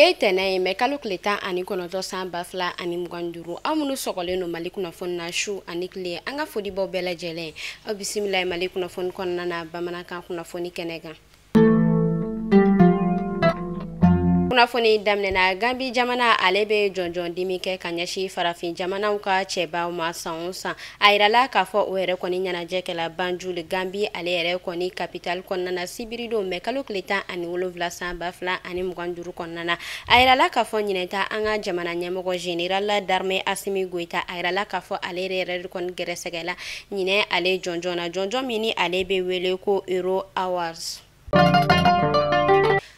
Bie tene me kalkuleta ani konoto san bafla ani muganduru amunu sokole no mali kunnafoni na shu ani kle anga fodi bo bele jele bismillah mali kunnafoni konna na bamanakan kunnafoni kenega kunnafoni damnena Gambi jamana alebe jonjon dimike kanyashi farafin jamana uka cheba ma sansa airala ka fo were koni nyana jekela banjul Gambi alere koni capital konna na sibirido me kalkuleta ani wolovla san bafla ani muganduru konna na airala ka fo nyineta anga jamana nyamogo general d'armée Assimi Goïta airala ka fo alere kon geresegela nyine ale jonjon mini alebe wele ko Euro Awards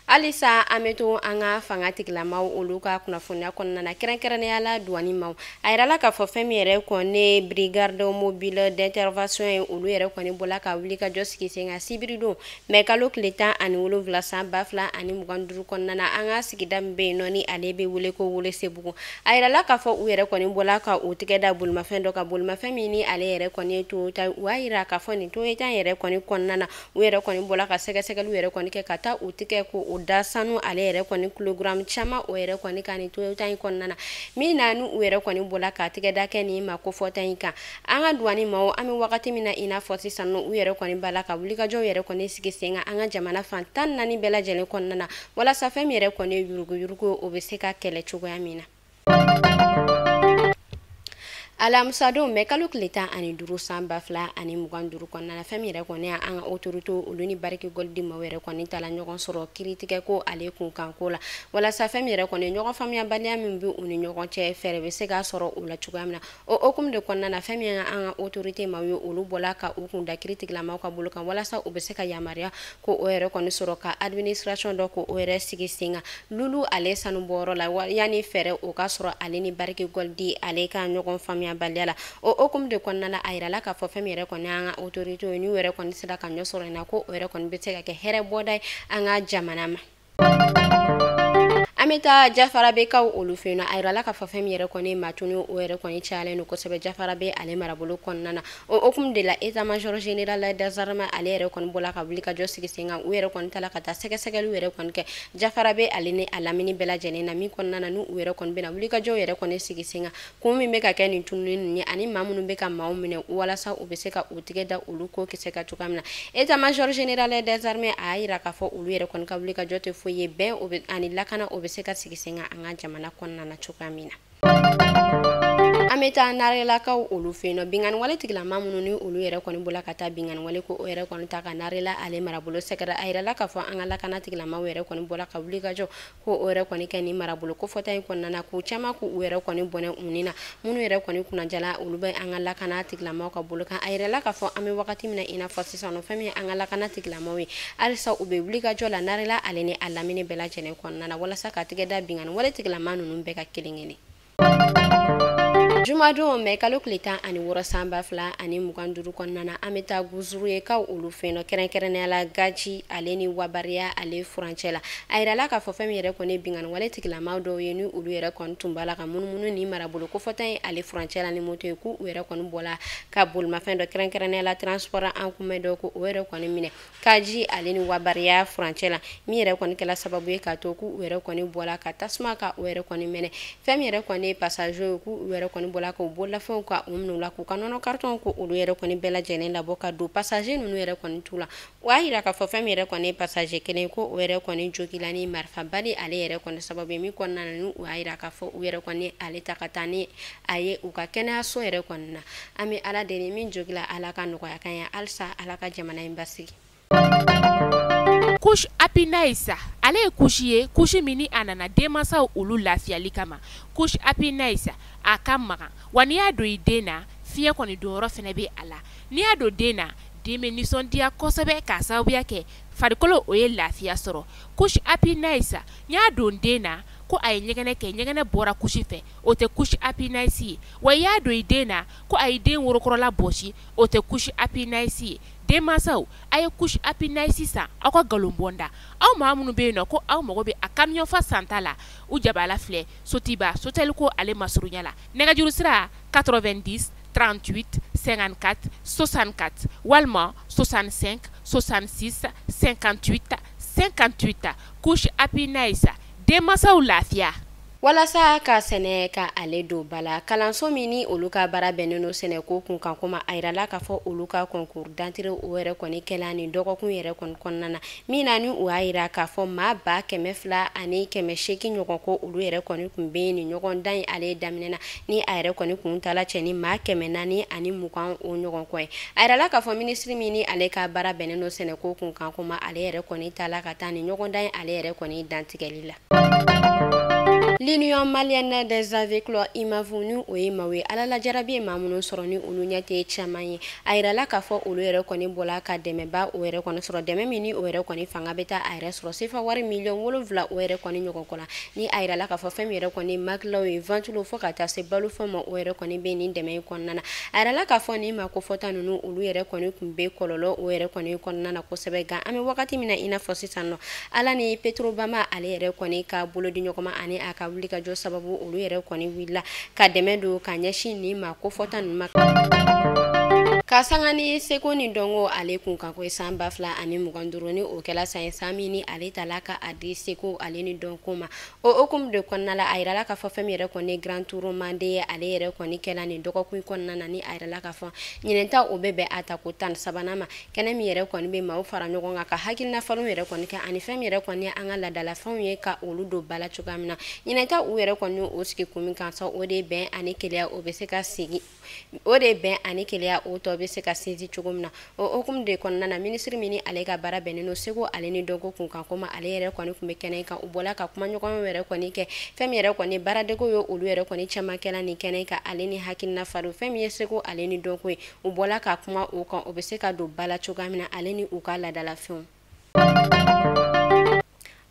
Alisa ameto anga fangati lamaw oluka kunafonia konna na kerenkerene ala douani maw ayrala ka fo femiere konne brigade mobile d'intervention olu yere koni bola ka wuli ka joski senga sibirido me kalkuleta ani wulu vlasa bafla ani muganduru konna na anga sigidambe noni alebe wule ko wule sebugu ayrala ka fo uyere koni bola ka utigeda bulma fendo ka bulma femini ale yere koni to ta waira ka fo ni to eta yere koni konna na uyere koni bola ka segesegelu yere koni ke kata utike ko da sanu ale yere koni kilogram chama o yere koni kani to tan konna na mina nu yere koni bola ka tige da keni ma ko fotan ka anga duani mawo ami wakati mina ina foti sanu yere koni bala ka wuli ka jo yere koni sigisenga anga jamana fantan nani bela jele konna na wala safem yere koni yurugo obeseka kele chugo ya mina Alamsado me kalkuleta ani duru san bafla ani muganduru konna na femire koni anga autorito uluni bariki goldi mawere koni tala nyogon soro critique ko ale kun kankola wala sa femire koni nyogon famia balia min bi uni nyogon che fere be sega soro ula chugamna o okum de konna na femia anga autorité mawo ulu bola ka ukun da critique la mawka bulukan wala sa ubeseka yamaria ko oere koni soro ka administration do ko oere sigisinga lulu ale sanu boro la yani fere o ka soro ale ni bariki goldi ale ka nyogon famia baliala o okum de konna la airala ka fo femire konni anga autorité ni were konni sida kan nyosoro na ko were konni betega ke here bodai anga jamanama Ameta Jafara be ka olufena ayrala ka fafem yere koni matuni o yere koni chale no ko sebe Jafara be ale marabulu konnana o okum de la état major général des armées ale yere koni bola ka bulika josigi singa o yere koni tala kata segesegelu yere koni ke Jafara be ale ne alamini bela jenena mi konnana nu o yere koni be na bulika jo yere koni sigi singa kumi be ka keni tunni ni ani mamunu be ka mawmine wala sa o be se ka utigeda uluko kiseka tukamna état major général des armées ayira ka fo ulu yere koni ka bulika jote foye ben o be ani lakana o seka sigisenga anga jamana konna na chukamina ameta narela ka ulu feno bingan wale tigla mamunu ni ulu yere koni bola kata bingan wale ko yere koni taka narela ale marabulo sekara ayra ka fo anga la kana tigla ma yere koni bola ka wuli gajo ko yere koni kani marabulo ko fota konna na ku chama ku yere koni bone unina munu yere koni kuna jala ulu be anga la kana tigla ma ka bolo kan ayra ka fo ame wakati mina ina fo sisano fami anga la kana tigla ma wi alsa ube wuli gajo la narela ale ni alamine bela jene konna na wala saka tigeda bingan wale tigla manu numbe ka kilingeni Jumado me kalkuleta ani woro samba fla ani muganduru konnana ameta guzuru e ka ulu feno kerenkerene ala gaji aleni wabaria ale franchela ayrala ka fo femire koni bingan wale tikla mawdo yenu ulu yere kon tumbala ka mununu ni marabulu ko fotan ale franchela ni moto ku were kon bola ka bulma fendo kerenkerene ala transport en commun do ko were kon mine kaji aleni wabaria franchela mi yere kon kala sababu e ka to ku were kon bola ka tasma ka were kon mine femire koni passager ku were kon bola ko bola fon ko umnu la ko kanono carton ko ulu yere koni bela jene la boka do passager nu yere koni tula wahira ka fo fam yere koni passager kene ko were koni jogilani marfa bali ale yere koni sababu mi konna nu wahira ka fo yere koni ale takatani aye uka kena so yere konna ami ala deni min jogila ala ka no ya kan ya alsa ala ka jamana imbasi Kush apinaisa ale kushiye kushi mini anana demasa ulu lafiali kama kush apinaisa akamaga wani ado idena fiye koni doro fene be ala ni ado dena deme nisondia kosebe ka sababu yake farikolo oye lafiya soro kush apinaisa nya don dena ko ay nyegene bora kushi fe o te kushi apinaisi wa ya do idena ko ay den worokorola boshi o te kushi apinaisi demasaw ay kushi apinaisi sa akwa galombonda aw mamunu be no ko aw mogo be akamyon fa santala u jabala fle sotiba sotel ko ale masurunyala negajuru sira 90 38 54 64 walma 65 66 58 58 kushi apinaisa denmansaw lafiya. Walasa ka sɛnɛ ka ale do bala kalanso min ni olu ka baara bɛnnen no sɛnɛko kun kan kuma a yirala k'a fɔ olu ka concours d'entrée o yɛrɛ kɔni kɛla ni dɔgɔkun yɛrɛ kɔni kɔnɔna na min na ni o y'a yira k'a fɔ maa 2,280 ɲɔgɔn ko olu yɛrɛ kɔni kun bɛ ni ɲɔgɔn dan ale daminɛ na ni a yɛrɛ kɔni kun tala cɛ ni maa 420 o ɲɔgɔn kɔ ye a yirala k'a fɔ ministre min ni ale ka baara bɛnnen no sɛnɛko kun kan kuma ale yɛrɛ kɔni tala ka taa ni ɲɔgɔn dan ale yɛrɛ kɔni dantigɛli la. L'Union malienne des aveugles IMAVU ni o ye maaw ye Ala la jarabi ye maa minnu sɔrɔ ni olu ɲɛ tɛ caman ye a yirala k'a fɔ olu yɛrɛ kɔni bɔla ka dɛmɛba o yɛrɛ kɔni sɔrɔ dɛmɛ min ni o yɛrɛ kɔni fanga bɛ taa a yɛrɛ sɔrɔ sefa wari miliyɔn 7 o yɛrɛ kɔni ɲɔgɔn kɔ la ni a yirala k'a fɔ fɛn min yɛrɛ kɔni makilaw ye ventilo fo ka taa se balofɛn ma o yɛrɛ kɔni bɛ nin dɛmɛ in kɔnɔna na a yirala k'a fɔ ni ma ko fɔta ninnu olu yɛrɛ kɔni kun bɛ kɔlɔlɔ o yɛrɛ kɔni kɔnɔna na kosɛbɛ gan an bɛ wagati min na i n'a fɔ sisan nɔ Ala ni Petrobama ale yɛrɛ kɔni ka bolo di ɲɔgɔn ma ani a ka wuli ka jɔ sababu olu yɛrɛ kɔni willa ka dɛmɛ do ka ɲɛsin ni ma ko fɔta ninnu ma ka sanga ni seko ni dɔnko ale kun kan ko san 2025 ni o kɛla san min ni ale tala ka a di seko ale ni dɔnko ma o hukumu de kɔnɔna la a yirala k'a fɔ fɛn min yɛrɛ kɔni grand tour mande ye ale yɛrɛ kɔni kɛla ni dɔgɔkun kɔnɔna na ni a yirala k'a fɔ ɲinɛnta o bɛ bɛn a ta ko 13 ma kɛnɛ min yɛrɛ kɔni bɛ maaw fara ɲɔgɔn kan ka hakilina falenw yɛrɛ kɔni kɛ ani fɛn min yɛrɛ kɔni an ka ladalafɛnw ye ka olu don bala cogoya min na ɲinɛnta u yɛrɛ kɔni o sigi kun min kan sa o de bɛn ani keleya o bɛ se ka sigi o de bɛn ani keleya o tɔ bɛ se ka sinsin cogo min na o hukumu de kɔnɔna na ministre min ni ale ka baara bɛnnen no seko ale ni dɔnko kun kan kuma ale yɛrɛ kɔni kun bɛ kɛnɛ kan u bɔla ka kuma ɲɔgɔn yɛrɛ kɔni kɛ fɛn min yɛrɛ kɔni baaradego ye olu yɛrɛ kɔni caman kɛla ni kɛnɛ kan ale ni hakilina falo fɛn min ye seko ale ni dɔnko ye u bɔla ka kuma o kan o bɛ se ka don bala cogoya min na ale ni u ka ladalafɛnw.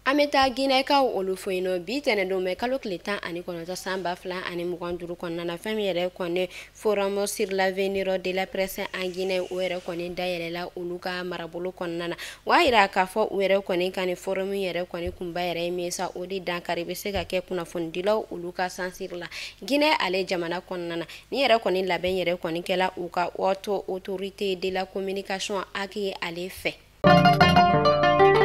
An bɛ taa Ginɛkaw olu fo yen nɔ bi tɛnɛndon bɛ kalo tile 19 san 2025 kɔnɔna na fɛn min yɛrɛ kɔni forum sur l'avenir de la presse en Guinée o yɛrɛ kɔni dayɛlɛla olu ka marabolo kɔnɔna na o y'a yira k'a fɔ u yɛrɛ kɔni ka ni forum yɛrɛ kɔni kunba yɛrɛ ye min sa o de dankari bɛ se ka kɛ kunnafonidilaw olu ka sansiri la Guinée ale jamana kɔnɔna na ni yɛrɛ kɔni labɛn yɛrɛ kɔni kɛla u ka autorité de la communication aki ale fɛ.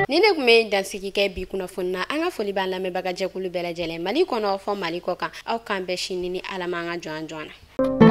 Ni ne kun bɛ dansigi kɛ bi kunnafoni na an ka foli b'an lamɛnbaga jɛkulu bɛɛ lajɛlen Mali kɔnɔ fɔ Mali kɔ kan aw kan bɛɛ sini ni Ala ma an ka jɔn na.